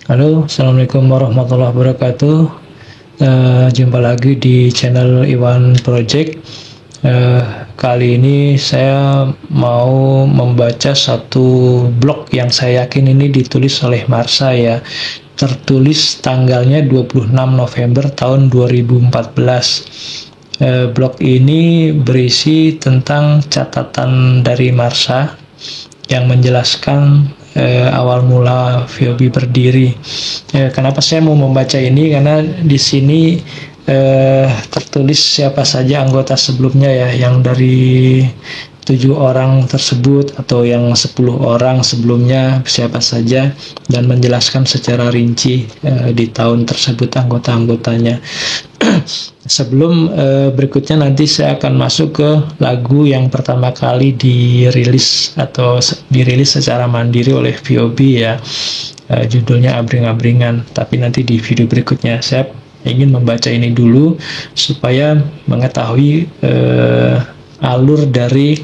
Halo, Assalamualaikum warahmatullahi wabarakatuh. Jumpa lagi di channel Iwan Project. Kali ini saya mau membaca satu blog yang saya yakin ini ditulis oleh Marsha ya. Tertulis tanggalnya 26 November tahun 2014. Blog ini berisi tentang catatan dari Marsha yang menjelaskan awal mula VOB berdiri. Kenapa saya mau membaca ini? Karena di sini tertulis siapa saja anggota sebelumnya ya, yang dari 7 orang tersebut atau yang 10 orang sebelumnya siapa saja, dan menjelaskan secara rinci di tahun tersebut anggota-anggotanya. Sebelum berikutnya nanti saya akan masuk ke lagu yang pertama kali dirilis secara mandiri oleh VOB ya. Judulnya Abring-Abringan, tapi nanti di video berikutnya. Saya ingin membaca ini dulu supaya mengetahui alur dari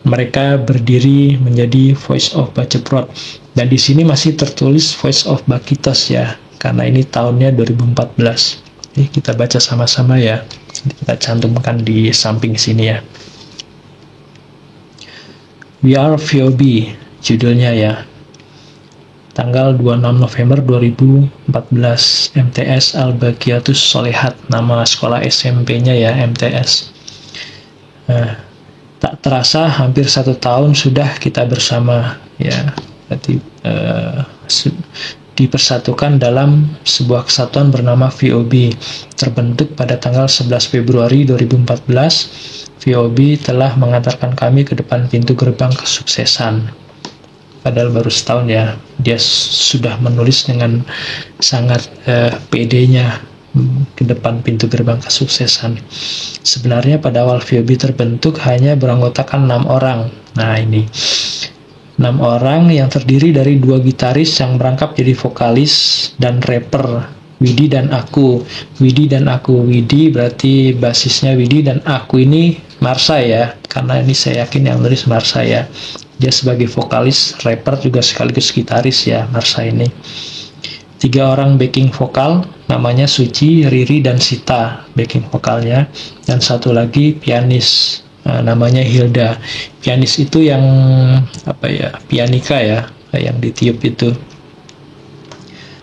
mereka berdiri menjadi Voice of Baceprot. Dan di sini masih tertulis Voice of Bakitos ya, karena ini tahunnya 2014. Kita baca sama-sama ya. Kita cantumkan di samping sini ya. We Are VOB judulnya ya. Tanggal 26 November 2014, MTS Al-Baqiyatus Sholihat, nama sekolah SMP-nya ya, MTS. Tak terasa hampir 1 tahun sudah kita bersama ya. Berarti dipersatukan dalam sebuah kesatuan bernama VOB. Terbentuk pada tanggal 11 Februari 2014, VOB telah mengantarkan kami ke depan pintu gerbang kesuksesan. Padahal baru setahun ya, dia sudah menulis dengan sangat pedenya ke depan pintu gerbang kesuksesan. Sebenarnya pada awal VOB terbentuk hanya beranggotakan 6 orang. Nah ini 6 orang yang terdiri dari 2 gitaris yang merangkap jadi vokalis dan rapper, Widi dan aku. Widi berarti basisnya Widi, dan aku ini Marsha ya, karena ini saya yakin yang nulis Marsha ya. Dia sebagai vokalis, rapper juga sekaligus gitaris ya, Marsha ini. 3 orang backing vokal, namanya Suci, Riri, dan Sita, backing vokalnya. Dan 1 lagi pianis, namanya Hilda. Pianis itu yang pianika ya, yang ditiup itu.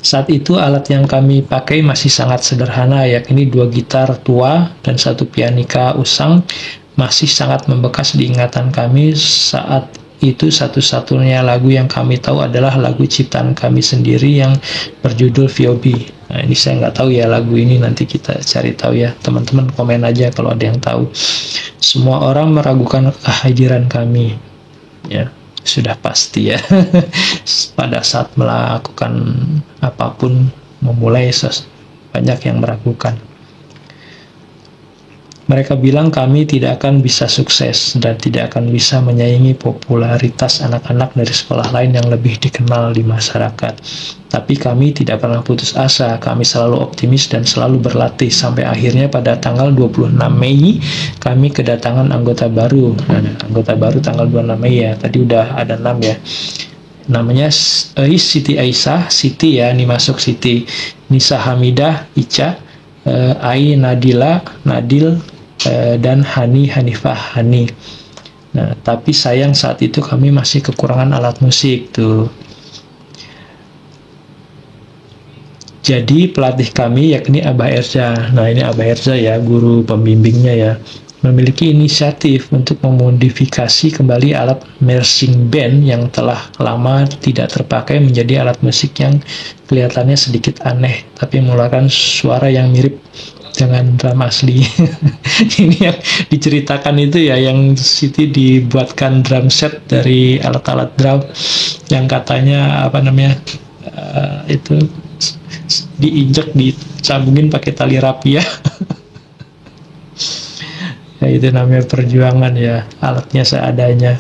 Saat itu alat yang kami pakai masih sangat sederhana, yakni 2 gitar tua dan 1 pianika usang. Masih sangat membekas di ingatan kami. Saat itu satu-satunya lagu yang kami tahu adalah lagu ciptaan kami sendiri yang berjudul VOB. Nah ini saya nggak tahu ya lagu ini, nanti kita cari tahu ya, teman-teman komen aja kalau ada yang tahu. Semua orang meragukan kehadiran kami ya, sudah pasti ya. Pada saat melakukan apapun, memulai banyak yang meragukan. Mereka bilang kami tidak akan bisa sukses dan tidak akan bisa menyaingi popularitas anak-anak dari sekolah lain yang lebih dikenal di masyarakat. Tapi kami tidak pernah putus asa, kami selalu optimis dan selalu berlatih, sampai akhirnya pada tanggal 26 Mei kami kedatangan anggota baru. Anggota baru tanggal 26 Mei ya, tadi udah ada 6 ya. Namanya Siti Aisyah, Siti ya, ini masuk Siti. Nisa Hamidah, Ica, Ai Nadila, Nadil, dan Hanifah Hani. Nah, tapi sayang saat itu kami masih kekurangan alat musik tuh. Jadi pelatih kami yakni Abah Erza. Nah ini Abah Erza ya, guru pembimbingnya ya, memiliki inisiatif untuk memodifikasi kembali alat marching band yang telah lama tidak terpakai menjadi alat musik yang kelihatannya sedikit aneh, tapi mengeluarkan suara yang mirip dengan drum asli. Ini yang diceritakan itu ya, yang Siti dibuatkan drum set dari alat-alat drum yang katanya itu diinjek, dicambungin pakai tali rapi ya. Ya itu namanya perjuangan ya, alatnya seadanya.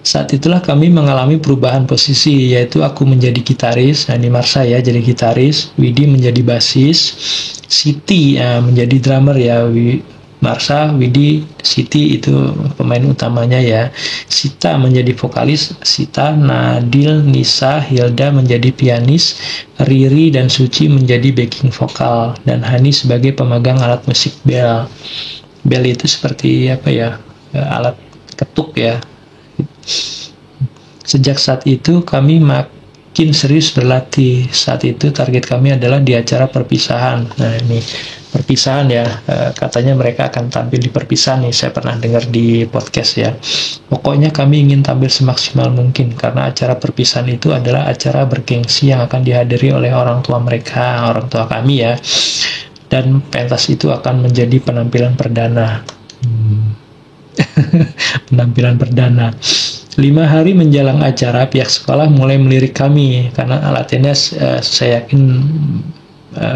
Saat itulah kami mengalami perubahan posisi, yaitu aku menjadi gitaris, nah ini Marsha ya jadi gitaris, Widi menjadi basis, Siti menjadi drummer ya, Marsha, Widi, Siti itu pemain utamanya ya. Sita menjadi vokalis, Sita, Nadil, Nisa, Hilda menjadi pianis, Riri dan Suci menjadi backing vokal, dan Hani sebagai pemegang alat musik bel. Bel itu seperti apa ya? Alat ketuk ya. Sejak saat itu kami makin serius berlatih. Saat itu target kami adalah di acara perpisahan. Nah ini perpisahan ya, katanya mereka akan tampil di perpisahan nih, saya pernah dengar di podcast ya. Pokoknya kami ingin tampil semaksimal mungkin, karena acara perpisahan itu adalah acara bergengsi yang akan dihadiri oleh orang tua mereka, orang tua kami ya. Dan pentas itu akan menjadi penampilan perdana. Penampilan perdana. 5 hari menjelang acara, pihak sekolah mulai melirik kami karena latihannya saya yakin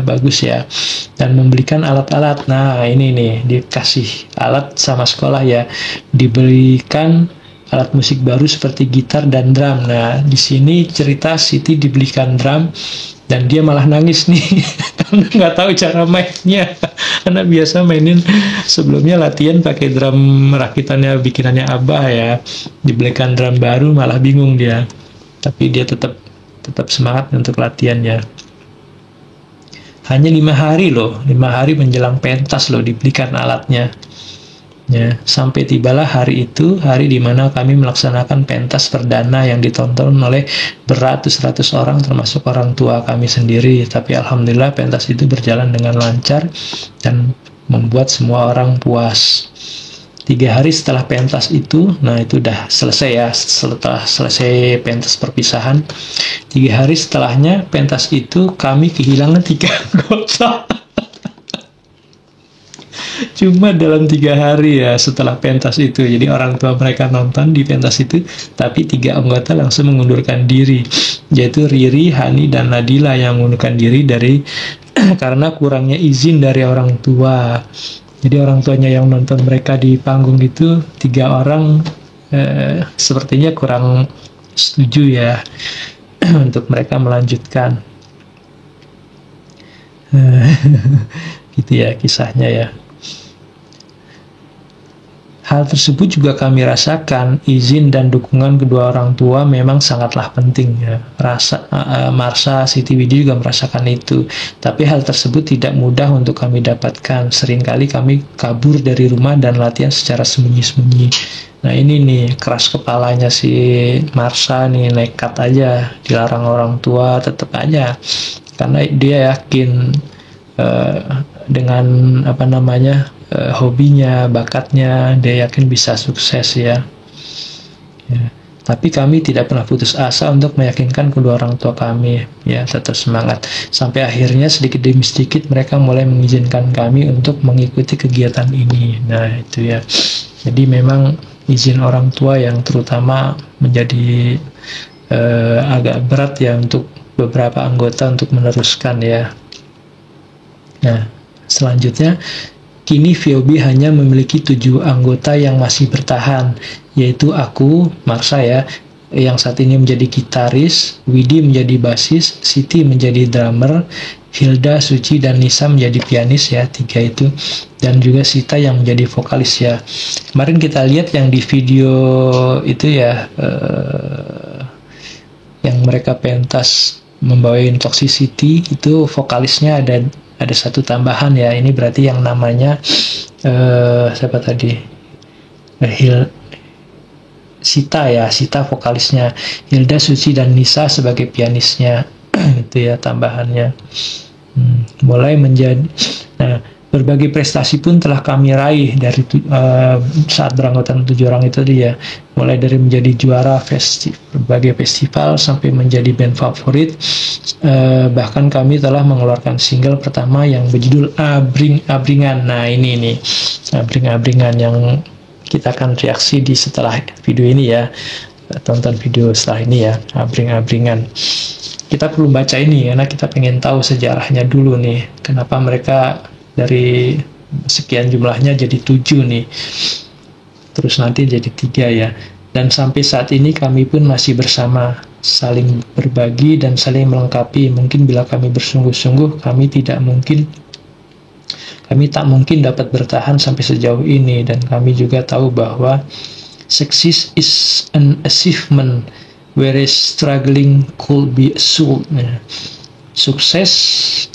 bagus ya, dan membelikan alat-alat. Nah ini nih, dikasih alat sama sekolah ya, diberikan alat musik baru seperti gitar dan drum. Nah di sini cerita Siti dibelikan drum dan dia malah nangis nih karena nggak tahu cara mainnya. Karena biasa mainin sebelumnya latihan pakai drum rakitannya bikinannya Abah ya, dibelikan drum baru malah bingung dia, tapi dia tetap semangat untuk latihannya. Hanya 5 hari loh, 5 hari menjelang pentas loh dibelikan alatnya. Ya, sampai tibalah hari itu, hari di mana kami melaksanakan pentas perdana yang ditonton oleh beratus-ratus orang termasuk orang tua kami sendiri. Tapi alhamdulillah pentas itu berjalan dengan lancar dan membuat semua orang puas. 3 hari setelah pentas itu, nah itu udah selesai ya, setelah selesai pentas perpisahan, 3 hari setelahnya pentas itu kami kehilangan 3 anggota. Cuma dalam 3 hari ya setelah pentas itu. Jadi orang tua mereka nonton di pentas itu, tapi 3 anggota langsung mengundurkan diri, yaitu Riri, Hani, dan Nadila yang mengundurkan diri dari karena kurangnya izin dari orang tua. Jadi orang tuanya yang nonton mereka di panggung itu 3 orang sepertinya kurang setuju ya untuk mereka melanjutkan. Gitu ya kisahnya ya. Hal tersebut juga kami rasakan, izin dan dukungan kedua orang tua memang sangatlah penting ya. Marsha, Siti, Widi juga merasakan itu. Tapi hal tersebut tidak mudah untuk kami dapatkan. Seringkali kami kabur dari rumah dan latihan secara sembunyi-sembunyi. Nah ini nih keras kepalanya si Marsha nih, nekat aja, dilarang orang tua tetap aja. Karena dia yakin dengan hobinya, bakatnya, dia yakin bisa sukses ya. Tapi kami tidak pernah putus asa untuk meyakinkan kedua orang tua kami ya, tetap semangat. Sampai akhirnya sedikit demi sedikit mereka mulai mengizinkan kami untuk mengikuti kegiatan ini. Nah itu ya, jadi memang izin orang tua yang terutama menjadi agak berat ya untuk beberapa anggota untuk meneruskan ya. Nah selanjutnya, kini VOB hanya memiliki 7 anggota yang masih bertahan, yaitu aku, Marsha ya, yang saat ini menjadi gitaris, Widi menjadi basis, Siti menjadi drummer, Hilda, Suci, dan Nisa menjadi pianis ya, 3 itu, dan juga Sita yang menjadi vokalis ya. Kemarin kita lihat yang di video itu ya, yang mereka pentas membawain Toxicity, itu vokalisnya ada 1 tambahan ya. Ini berarti yang namanya siapa tadi? Sita ya, Sita vokalisnya, Hilda, Suci, dan Nisa sebagai pianisnya. Itu ya tambahannya. Mulai menjadi, nah berbagai prestasi pun telah kami raih dari saat beranggotaan 7 orang itu dia, mulai dari menjadi juara berbagai festival sampai menjadi band favorit. Bahkan kami telah mengeluarkan single pertama yang berjudul Abring-Abringan. Nah ini nih Abring-Abringan yang kita akan reaksi di setelah video ini ya, tonton video setelah ini ya, Abring-Abringan. Kita perlu baca ini karena kita pengen tahu sejarahnya dulu nih, kenapa mereka dari sekian jumlahnya jadi 7 nih, terus nanti jadi 3 ya. Dan sampai saat ini kami pun masih bersama, saling berbagi dan saling melengkapi. Mungkin bila kami bersungguh-sungguh, kami tidak mungkin Kami tak mungkin dapat bertahan sampai sejauh ini, dan kami juga tahu bahwa success is an achievement, whereas struggling could be a soul. Sukses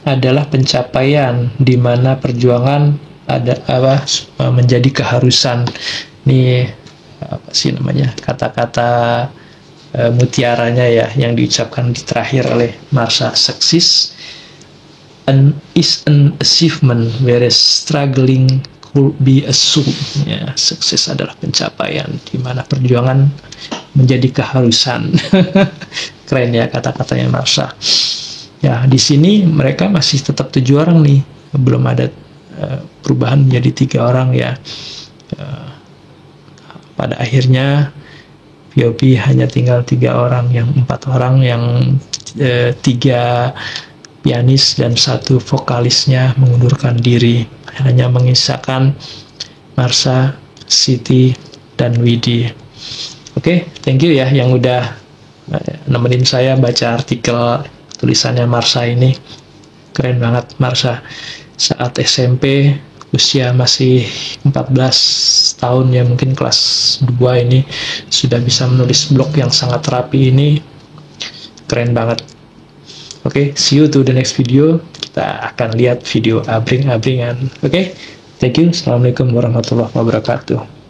adalah pencapaian, di mana perjuangan menjadi keharusan. Ini apa sih namanya, kata-kata mutiaranya ya, yang diucapkan di terakhir oleh Marsha. Success is an achievement, whereas struggling could be a soul. Ya, sukses adalah pencapaian, di mana perjuangan menjadi keharusan. Keren ya kata-katanya Marsha. Ya, di sini mereka masih tetap 7 orang nih, belum ada perubahan menjadi 3 orang ya. Pada akhirnya VOP hanya tinggal 3 orang, yang 4 orang yang 3 pianis dan 1 vokalisnya mengundurkan diri, hanya menyisakan Marsha, Siti, dan Widi. Oke, thank you ya yang udah nemenin saya baca artikel tulisannya Marsha ini. Keren banget Marsha, saat SMP usia masih 14 tahun ya, mungkin kelas 2 ini sudah bisa menulis blog yang sangat rapi ini. Keren banget. Oke, see you to the next video. Kita akan lihat video abring-abringan. Oke, thank you. Assalamualaikum warahmatullahi wabarakatuh.